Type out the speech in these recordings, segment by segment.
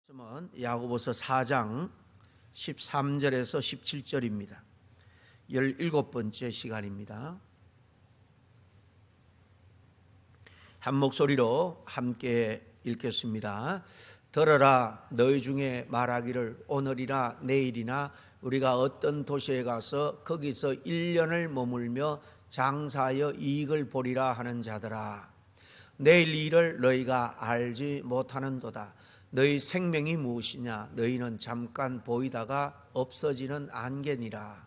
말씀은 야고보서 4장 13절에서 17절입니다. 17번째 시간입니다. 한 목소리로 함께 읽겠습니다. 들어라, 너희 중에 말하기를 오늘이나 내일이나 우리가 어떤 도시에 가서 거기서 1년을 머물며 장사하여 이익을 보리라 하는 자들아, 내일 일을 너희가 알지 못하는도다. 너희 생명이 무엇이냐? 너희는 잠깐 보이다가 없어지는 안개니라.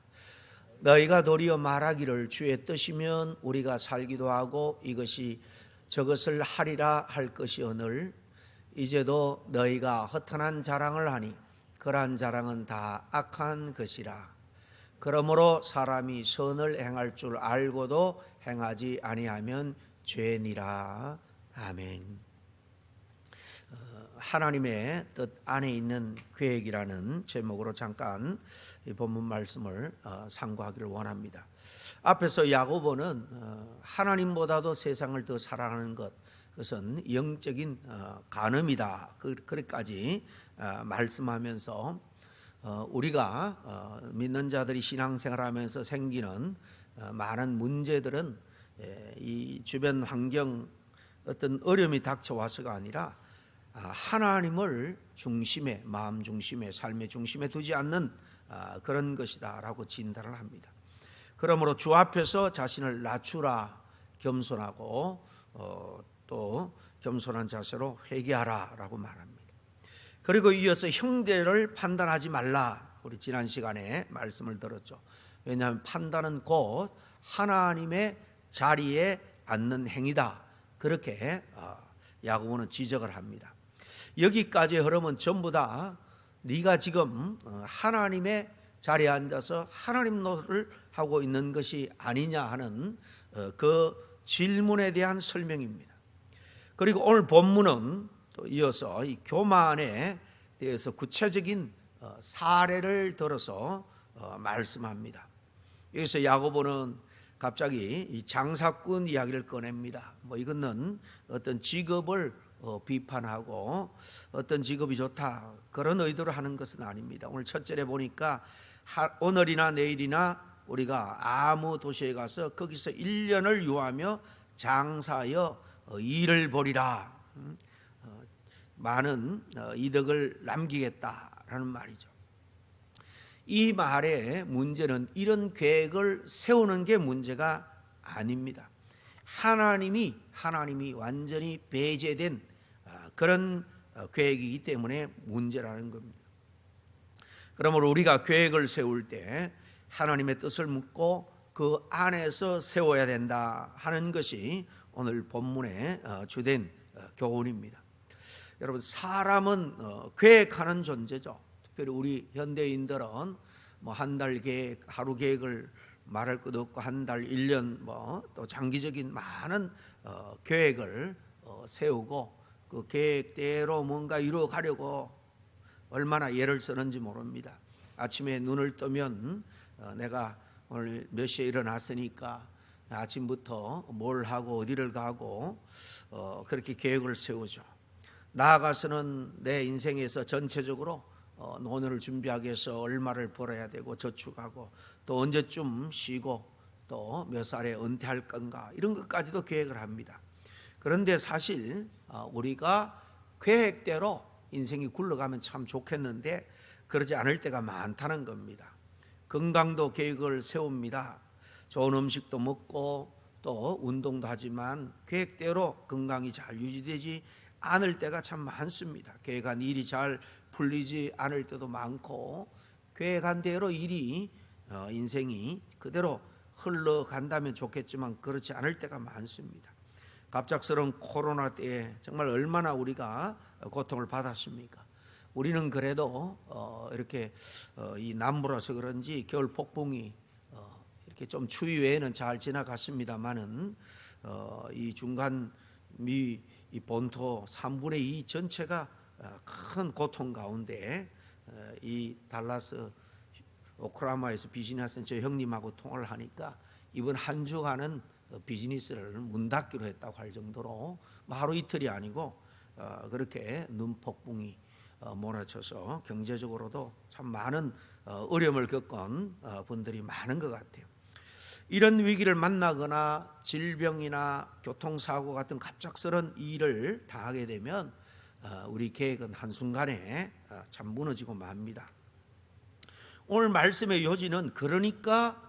너희가 도리어 말하기를 주의 뜻이면 우리가 살기도 하고 이것이 저것을 하리라 할 것이오늘 이제도 너희가 허탄한 자랑을 하니 그러한 자랑은 다 악한 것이라. 그러므로 사람이 선을 행할 줄 알고도 행하지 아니하면 죄니라. 아멘. 하나님의 뜻 안에 있는 계획이라는 제목으로 잠깐 이 본문 말씀을 상고하기를 원합니다. 앞에서 야고보는 하나님보다도 세상을 더 사랑하는 것, 그것은 영적인 간음이다, 그렇게까지 말씀하면서 우리가 믿는 자들이 신앙생활하면서 생기는 많은 문제들은 이 주변 환경 어떤 어려움이 닥쳐와서가 아니라 하나님을 중심에, 마음 중심에, 삶의 중심에 두지 않는 그런 것이다 라고 진단을 합니다. 그러므로 주 앞에서 자신을 낮추라, 겸손하고 또 겸손한 자세로 회개하라 라고 말합니다. 그리고 이어서 형제를 판단하지 말라, 우리 지난 시간에 말씀을 들었죠. 왜냐하면 판단은 곧 하나님의 자리에 앉는 행위다, 그렇게 야고보는 지적을 합니다. 여기까지 흐름은 전부 다 네가 지금 하나님의 자리에 앉아서 하나님 노릇을 하고 있는 것이 아니냐 하는 그 질문에 대한 설명입니다. 그리고 오늘 본문은 또 이어서 이 교만에 대해서 구체적인 사례를 들어서 말씀합니다. 여기서 야고보는 갑자기 이 장사꾼 이야기를 꺼냅니다. 이거는 어떤 직업을 비판하고 어떤 직업이 좋다, 그런 의도로 하는 것은 아닙니다. 오늘 첫 절에 보니까 오늘이나 내일이나 우리가 아무 도시에 가서 거기서 1년을 유하며 장사하여 이익을 보리라, 많은 이득을 남기겠다라는 말이죠. 이 말의 문제는 이런 계획을 세우는 게 문제가 아닙니다. 하나님이 완전히 배제된 그런 계획이기 때문에 문제라는 겁니다. 그러므로 우리가 계획을 세울 때 하나님의 뜻을 묻고 그 안에서 세워야 된다 하는 것이 오늘 본문의 주된 교훈입니다. 여러분, 사람은 계획하는 존재죠. 특별히 우리 현대인들은 한 달 계획, 하루 계획을 말할 것도 없고 한 달, 1년 또 장기적인 많은 계획을 세우고 그 계획대로 뭔가 이루어가려고 얼마나 애를 쓰는지 모릅니다. 아침에 눈을 뜨면 내가 오늘 몇 시에 일어났으니까 아침부터 뭘 하고 어디를 가고 그렇게 계획을 세우죠. 나아가서는 내 인생에서 전체적으로 노년을 준비하기 위해서 얼마를 벌어야 되고 저축하고 또 언제쯤 쉬고 또 몇 살에 은퇴할 건가, 이런 것까지도 계획을 합니다. 그런데 사실 우리가 계획대로 인생이 굴러가면 참 좋겠는데 그러지 않을 때가 많다는 겁니다. 건강도 계획을 세웁니다. 좋은 음식도 먹고 또 운동도 하지만 계획대로 건강이 잘 유지되지 않을 때가 참 많습니다. 계획한 일이 잘 풀리지 않을 때도 많고, 계획한 대로 일이 인생이 그대로 흘러간다면 좋겠지만 그렇지 않을 때가 많습니다. 갑작스러운 코로나 때에 정말 얼마나 우리가 고통을 받았습니까? 우리는 그래도 이렇게 이 남부라서 그런지 겨울 폭풍이 이렇게 좀 추위 외에는 잘 지나갔습니다만은 이 중간 미 이 본토 3분의 2 전체가 큰 고통 가운데 이 달라스 오클라호마에서 비즈니스 저 형님하고 통화를 하니까 이번 한 주간은 비즈니스를 문 닫기로 했다고 할 정도로 하루 이틀이 아니고 그렇게 눈폭풍이 몰아쳐서 경제적으로도 참 많은 어려움을 겪은 분들이 많은 것 같아요. 이런 위기를 만나거나 질병이나 교통사고 같은 갑작스런 일을 당하게 되면 우리 계획은 한순간에 참 무너지고 맙니다. 오늘 말씀의 요지는 그러니까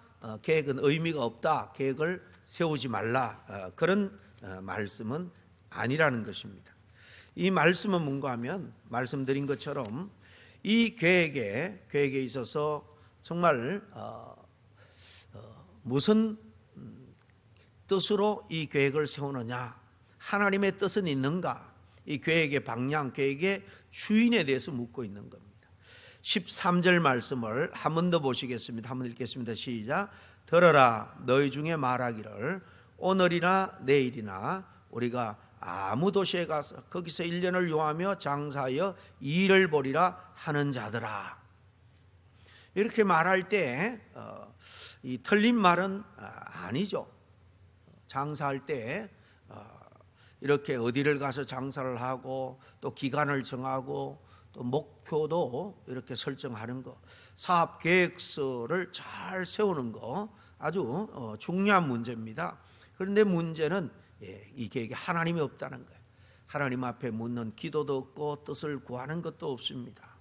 계획은 의미가 없다, 계획을 세우지 말라, 그런 말씀은 아니라는 것입니다. 이 말씀은 뭔가 하면 말씀드린 것처럼 이 계획에 있어서 정말 무슨 뜻으로 이 계획을 세우느냐, 하나님의 뜻은 있는가, 이 계획의 방향, 계획의 주인에 대해서 묻고 있는 겁니다. 13절 말씀을 한 번 더 보시겠습니다. 한번 읽겠습니다. 시작. 들어라, 너희 중에 말하기를 오늘이나 내일이나 우리가 아무 도시에 가서 거기서 1년을 요하며 장사하여 일을 벌이라 하는 자들아. 이렇게 말할 때 이 틀린 말은 아니죠. 장사할 때 이렇게 어디를 가서 장사를 하고 또 기간을 정하고 또 목표도 이렇게 설정하는 거, 사업 계획서를 잘 세우는 거 아주 중요한 문제입니다. 그런데 문제는 이 계획에 하나님이 없다는 거예요. 하나님 앞에 묻는 기도도 없고 뜻을 구하는 것도 없습니다.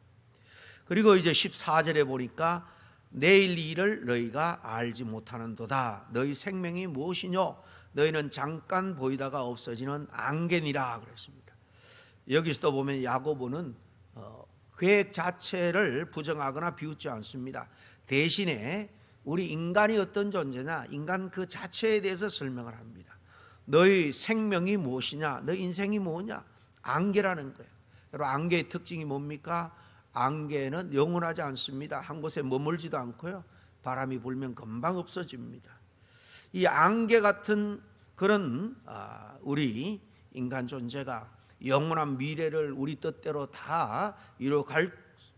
그리고 이제 14절에 보니까 내일 일을 너희가 알지 못하는도다. 너희 생명이 무엇이뇨? 너희는 잠깐 보이다가 없어지는 안개니라 그랬습니다. 여기서도 보면 야고보는 계획 자체를 부정하거나 비웃지 않습니다. 대신에 우리 인간이 어떤 존재냐, 인간 그 자체에 대해서 설명을 합니다. 너희 생명이 무엇이냐, 너희 인생이 뭐냐? 안개라는 거예요. 여러분, 안개의 특징이 뭡니까? 안개는 영원하지 않습니다. 한 곳에 머물지도 않고요, 바람이 불면 금방 없어집니다. 이 안개 같은 그런 우리 인간 존재가 영원한 미래를 우리 뜻대로 다 이뤄갈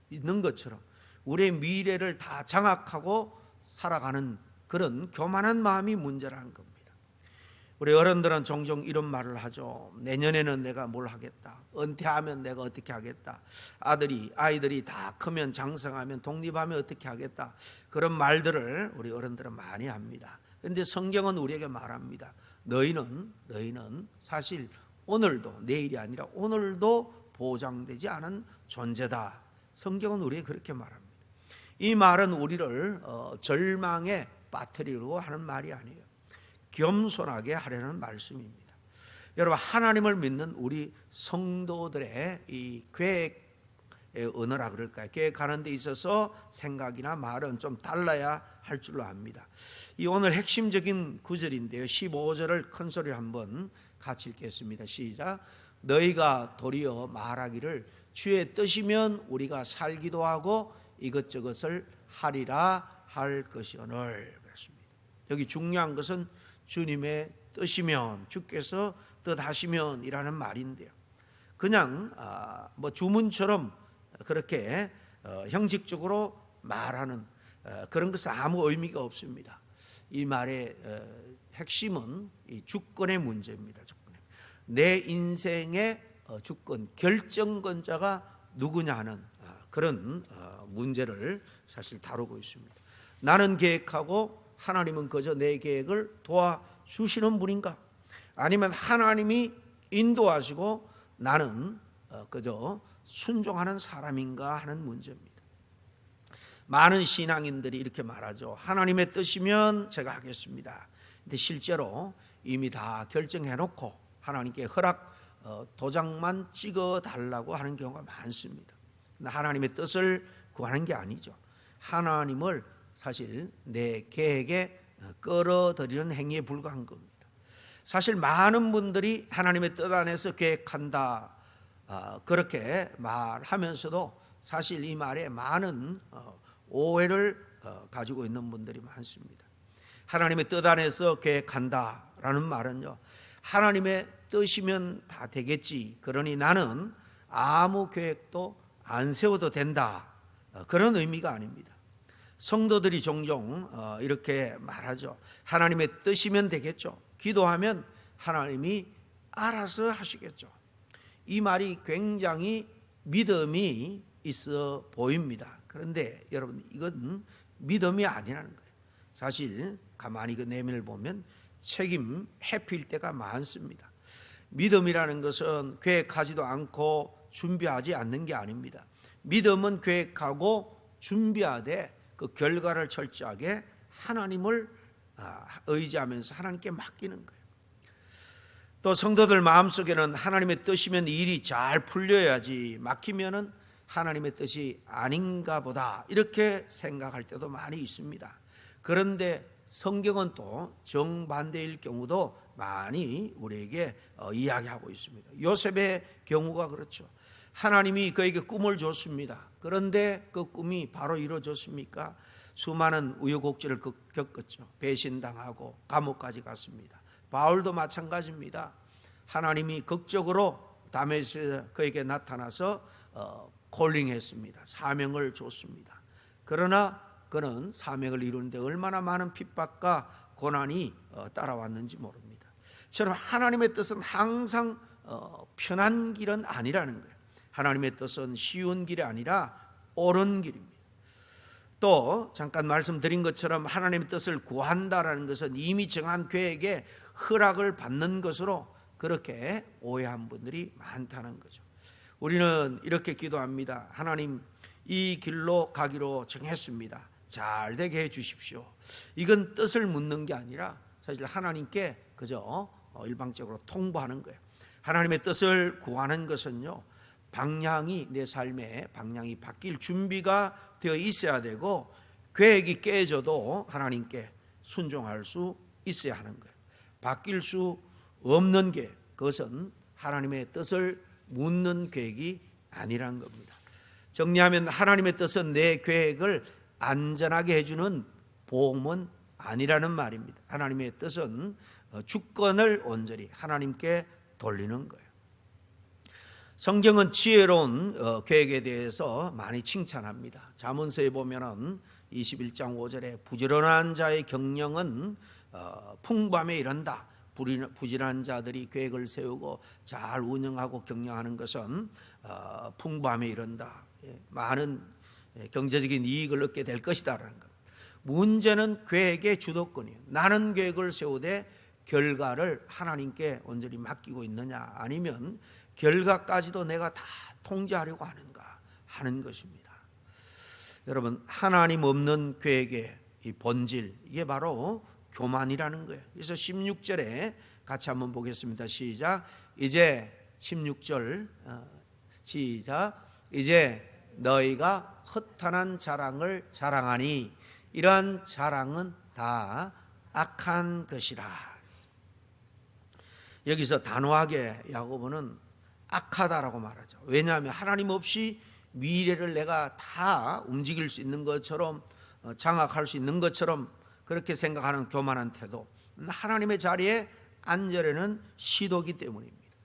있는 것처럼 우리의 미래를 다 장악하고 살아가는 그런 교만한 마음이 문제라는 겁니다. 우리 어른들은 종종 이런 말을 하죠. 내년에는 내가 뭘 하겠다, 은퇴하면 내가 어떻게 하겠다, 아이들이 다 크면 장성하면 독립하면 어떻게 하겠다, 그런 말들을 우리 어른들은 많이 합니다. 그런데 성경은 우리에게 말합니다. 너희는 사실 오늘도, 내일이 아니라 오늘도 보장되지 않은 존재다. 성경은 우리에게 그렇게 말합니다. 이 말은 우리를 절망에 빠뜨리려고 하는 말이 아니에요. 겸손하게 하려는 말씀입니다. 여러분, 하나님을 믿는 우리 성도들의 이 계획의 언어라 그럴까요? 계획하는 데 있어서 생각이나 말은 좀 달라야 할 줄로 압니다. 이 오늘 핵심적인 구절인데요, 15절을 큰 소리로 한번 같이 읽겠습니다. 시작. 너희가 도리어 말하기를 주의 뜻이면 우리가 살기도 하고 이것저것을 하리라 할 것이오늘. 그렇습니다. 여기 중요한 것은 주님의 뜻이면, 주께서 뜻하시면 이라는 말인데요, 그냥 뭐 주문처럼 그렇게 형식적으로 말하는 그런 것은 아무 의미가 없습니다. 이 말의 핵심은 이 주권의 문제입니다. 내 인생의 주권, 결정권자가 누구냐 하는 그런 문제를 사실 다루고 있습니다. 나는 계획하고 하나님은 그저 내 계획을 도와주시는 분인가? 아니면 하나님이 인도하시고 나는 그저 순종하는 사람인가 하는 문제입니다. 많은 신앙인들이 이렇게 말하죠. 하나님의 뜻이면 제가 하겠습니다. 근데 실제로 이미 다 결정해놓고 하나님께 허락 도장만 찍어달라고 하는 경우가 많습니다. 하나님의 뜻을 구하는 게 아니죠. 하나님을 사실 내 계획에 끌어들이는 행위에 불과한 겁니다. 사실 많은 분들이 하나님의 뜻 안에서 계획한다 그렇게 말하면서도 사실 이 말에 많은 오해를 가지고 있는 분들이 많습니다. 하나님의 뜻 안에서 계획한다라는 말은요, 하나님의 뜻이면 다 되겠지, 그러니 나는 아무 계획도 안 세워도 된다, 그런 의미가 아닙니다. 성도들이 종종 이렇게 말하죠. 하나님의 뜻이면 되겠죠. 기도하면 하나님이 알아서 하시겠죠. 이 말이 굉장히 믿음이 있어 보입니다. 그런데 여러분, 이건 믿음이 아니라는 거예요. 사실 가만히 그 내면을 보면 책임 회피일 때가 많습니다. 믿음이라는 것은 계획하지도 않고 준비하지 않는 게 아닙니다. 믿음은 계획하고 준비하되 그 결과를 철저하게 하나님을 의지하면서 하나님께 맡기는 거예요. 또 성도들 마음속에는 하나님의 뜻이면 일이 잘 풀려야지, 막히면은 하나님의 뜻이 아닌가 보다 이렇게 생각할 때도 많이 있습니다. 그런데 성경은 또 정반대일 경우도 많이 우리에게 이야기하고 있습니다. 요셉의 경우가 그렇죠. 하나님이 그에게 꿈을 줬습니다. 그런데 그 꿈이 바로 이루어졌습니까? 수많은 우여곡절을 겪었죠. 배신당하고 감옥까지 갔습니다. 바울도 마찬가지입니다. 하나님이 극적으로 다메섹에서 그에게 나타나서 콜링했습니다. 사명을 줬습니다. 그러나 그는 사명을 이루는데 얼마나 많은 핍박과 고난이 따라왔는지 모릅니다. 저는 하나님의 뜻은 항상 편한 길은 아니라는 거예요. 하나님의 뜻은 쉬운 길이 아니라 옳은 길입니다. 또 잠깐 말씀드린 것처럼 하나님의 뜻을 구한다라는 것은 이미 정한 계획에 허락을 받는 것으로 그렇게 오해한 분들이 많다는 거죠. 우리는 이렇게 기도합니다. 하나님, 이 길로 가기로 정했습니다. 잘 되게 해 주십시오. 이건 뜻을 묻는 게 아니라 사실 하나님께 그저 일방적으로 통보하는 거예요. 하나님의 뜻을 구하는 것은요, 방향이, 내 삶의 방향이 바뀔 준비가 되어 있어야 되고, 계획이 깨져도 하나님께 순종할 수 있어야 하는 거예요. 바뀔 수 없는 게, 그것은 하나님의 뜻을 묻는 계획이 아니란 겁니다. 정리하면 하나님의 뜻은 내 계획을 안전하게 해주는 보험은 아니라는 말입니다. 하나님의 뜻은 주권을 온전히 하나님께 돌리는 거예요. 성경은 지혜로운 계획에 대해서 많이 칭찬합니다. 잠언서에 보면은 21장 5절에 부지런한 자의 경영은 풍부함에 이른다. 부지런한 자들이 계획을 세우고 잘 운영하고 경영하는 것은 풍부함에 이른다. 많은 경제적인 이익을 얻게 될 것이다라는 것. 문제는 계획의 주도권이에요. 나는 계획을 세우되 결과를 하나님께 온전히 맡기고 있느냐, 아니면 결과까지도 내가 다 통제하려고 하는가 하는 것입니다. 여러분, 하나님 없는 계획의 이 본질, 이게 바로 교만이라는 거예요. 그래서 16절에 같이 한번 보겠습니다. 시작. 이제 16절 시작. 이제 너희가 허탄한 자랑을 자랑하니 이러한 자랑은 다 악한 것이라. 여기서 단호하게 야고보는 악하다라고 말하죠. 왜냐하면 하나님 없이 미래를 내가 다 움직일 수 있는 것처럼, 장악할 수 있는 것처럼 그렇게 생각하는 교만한 태도, 하나님의 자리에 앉으려는 시도기 때문입니다.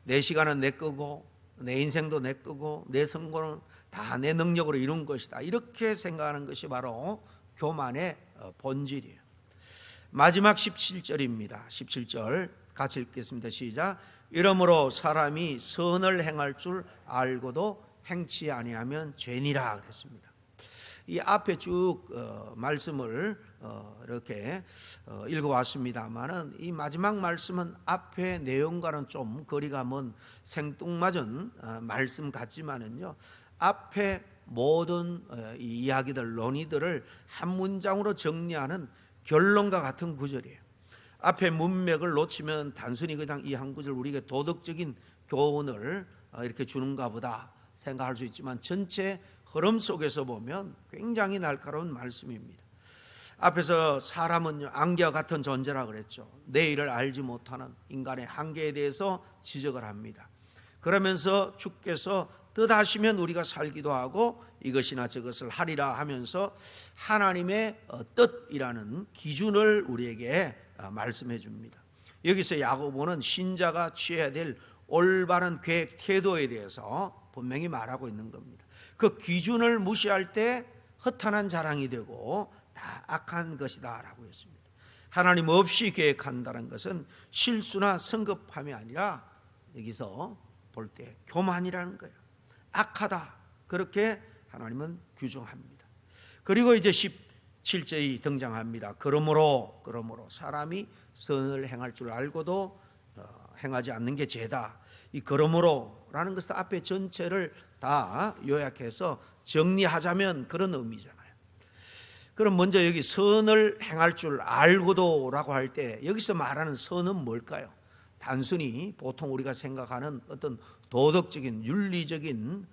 내 시간은 내 거고, 내 인생도 내 거고, 내 선거는 다 내 능력으로 이룬 것이다, 이렇게 생각하는 것이 바로 교만의 본질이에요. 마지막 17절입니다. 17절 같이 읽겠습니다. 시작. 이러므로 사람이 선을 행할 줄 알고도 행치 아니하면 죄니라 그랬습니다. 이 앞에 쭉 말씀을 이렇게 읽어왔습니다만은 이 마지막 말씀은 앞에 내용과는 좀 거리가 먼 생뚱맞은 말씀 같지만은요, 앞에 모든 이 이야기들, 논의들을 한 문장으로 정리하는 결론과 같은 구절이에요. 앞에 문맥을 놓치면 단순히 그냥 이 한 구절 우리에게 도덕적인 교훈을 이렇게 주는가 보다 생각할 수 있지만, 전체 흐름 속에서 보면 굉장히 날카로운 말씀입니다. 앞에서 사람은 안개와 같은 존재라 그랬죠. 내일을 알지 못하는 인간의 한계에 대해서 지적을 합니다. 그러면서 주께서 뜻하시면 우리가 살기도 하고 이것이나 저것을 하리라 하면서 하나님의 뜻이라는 기준을 우리에게 말씀해 줍니다. 여기서 야고보는 신자가 취해야 될 올바른 계획 태도에 대해서 분명히 말하고 있는 겁니다. 그 기준을 무시할 때 허탄한 자랑이 되고 다 악한 것이다 라고 했습니다. 하나님 없이 계획한다는 것은 실수나 성급함이 아니라 여기서 볼 때 교만이라는 거예요. 악하다. 그렇게 하나님은 규정합니다. 그리고 이제 17절이 등장합니다. 그러므로 사람이 선을 행할 줄 알고도 행하지 않는 게 죄다. 이 그러므로라는 것은 앞에 전체를 다 요약해서 정리하자면 그런 의미잖아요. 그럼 먼저 여기 선을 행할 줄 알고도라고 할 때 여기서 말하는 선은 뭘까요? 단순히 보통 우리가 생각하는 어떤 도덕적인 윤리적인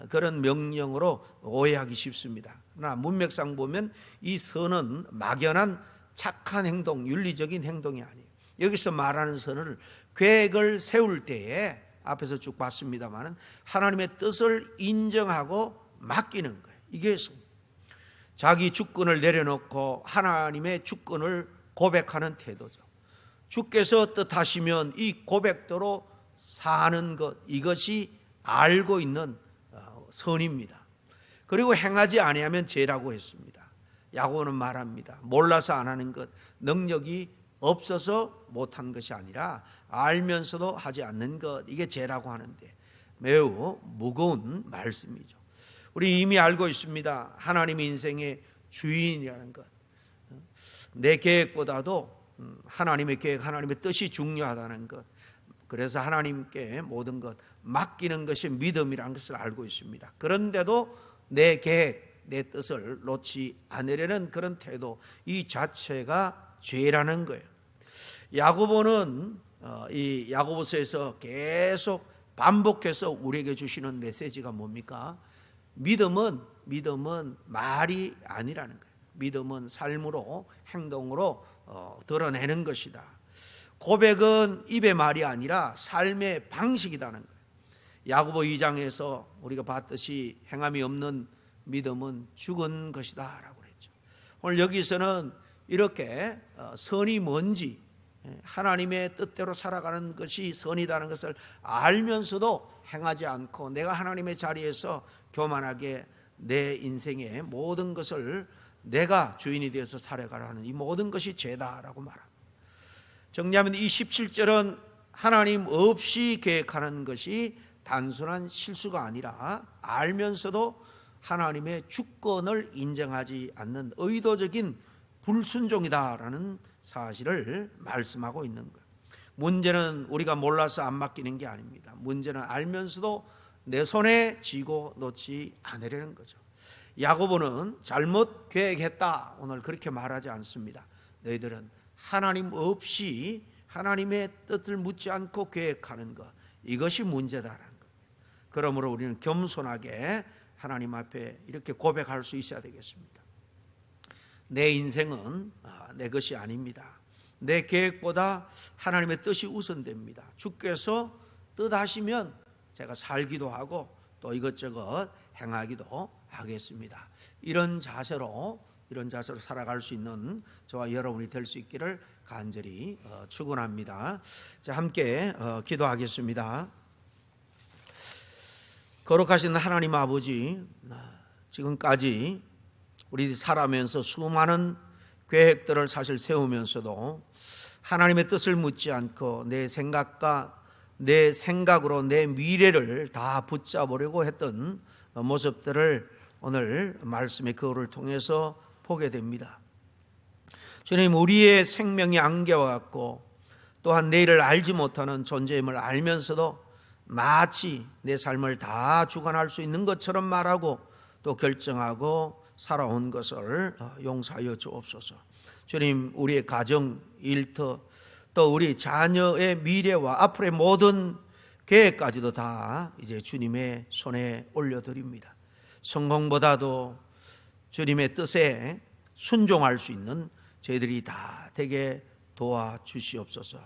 그런 명령으로 오해하기 쉽습니다. 그러나 문맥상 보면 이 선은 막연한 착한 행동, 윤리적인 행동이 아니에요. 여기서 말하는 선을 계획을 세울 때에 앞에서 쭉 봤습니다만 하나님의 뜻을 인정하고 맡기는 거예요. 이게 선. 자기 주권을 내려놓고 하나님의 주권을 고백하는 태도죠. 주께서 뜻하시면 이 고백대로 사는 것, 이것이 알고 있는 선입니다. 그리고 행하지 아니하면 죄라고 했습니다. 야고보는 말합니다. 몰라서 안 하는 것, 능력이 없어서 못한 것이 아니라 알면서도 하지 않는 것, 이게 죄라고 하는데 매우 무거운 말씀이죠. 우리 이미 알고 있습니다. 하나님이 인생의 주인이라는 것, 내 계획보다도 하나님의 계획, 하나님의 뜻이 중요하다는 것, 그래서 하나님께 모든 것 맡기는 것이 믿음이라는 것을 알고 있습니다. 그런데도 내 계획, 내 뜻을 놓지 않으려는 그런 태도, 이 자체가 죄라는 거예요. 야고보는 이 야고보서에서 계속 반복해서 우리에게 주시는 메시지가 뭡니까? 믿음은 말이 아니라는 거예요. 믿음은 삶으로, 행동으로 드러내는 것이다. 고백은 입의 말이 아니라 삶의 방식이라는 거예요. 야고보 2장에서 우리가 봤듯이 행함이 없는 믿음은 죽은 것이다 라고 그랬죠. 오늘 여기서는 이렇게 선이 뭔지, 하나님의 뜻대로 살아가는 것이 선이라는 것을 알면서도 행하지 않고 내가 하나님의 자리에서 교만하게 내 인생의 모든 것을 내가 주인이 되어서 살아가라는 이 모든 것이 죄다라고 말합니다. 정리하면 이 17절은 하나님 없이 계획하는 것이 단순한 실수가 아니라 알면서도 하나님의 주권을 인정하지 않는 의도적인 불순종이다라는 사실을 말씀하고 있는 거예요. 문제는 우리가 몰라서 안 맡기는 게 아닙니다. 문제는 알면서도 내 손에 쥐고 놓지 않으려는 거죠. 야고보는 잘못 계획했다 오늘 그렇게 말하지 않습니다. 너희들은 하나님 없이 하나님의 뜻을 묻지 않고 계획하는 것, 이것이 문제다라는 겁니다. 그러므로 우리는 겸손하게 하나님 앞에 이렇게 고백할 수 있어야 되겠습니다. 내 인생은 내 것이 아닙니다. 내 계획보다 하나님의 뜻이 우선됩니다. 주께서 뜻하시면 제가 살기도 하고 또 이것저것 행하기도 하겠습니다. 이런 자세로 살아갈 수 있는 저와 여러분이 될 수 있기를 간절히 축원합니다. 자, 함께 기도하겠습니다. 거룩하신 하나님 아버지, 지금까지 우리 살아면서 수많은 계획들을 사실 세우면서도 하나님의 뜻을 묻지 않고 내 생각으로 내 미래를 다 붙잡으려고 했던 모습들을 오늘 말씀의 거울을 통해서 보게 됩니다. 주님, 우리의 생명이 안개와 같고 또한 내일을 알지 못하는 존재임을 알면서도 마치 내 삶을 다 주관할 수 있는 것처럼 말하고 또 결정하고 살아온 것을 용서하여 주옵소서. 주님, 우리의 가정, 일터, 또 우리 자녀의 미래와 앞으로의 모든 계획까지도 다 이제 주님의 손에 올려드립니다. 성공보다도 주님의 뜻에 순종할 수 있는 저희들이 다 되게 도와주시옵소서.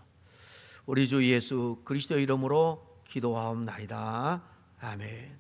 우리 주 예수 그리스도 이름으로 기도하옵나이다. 아멘.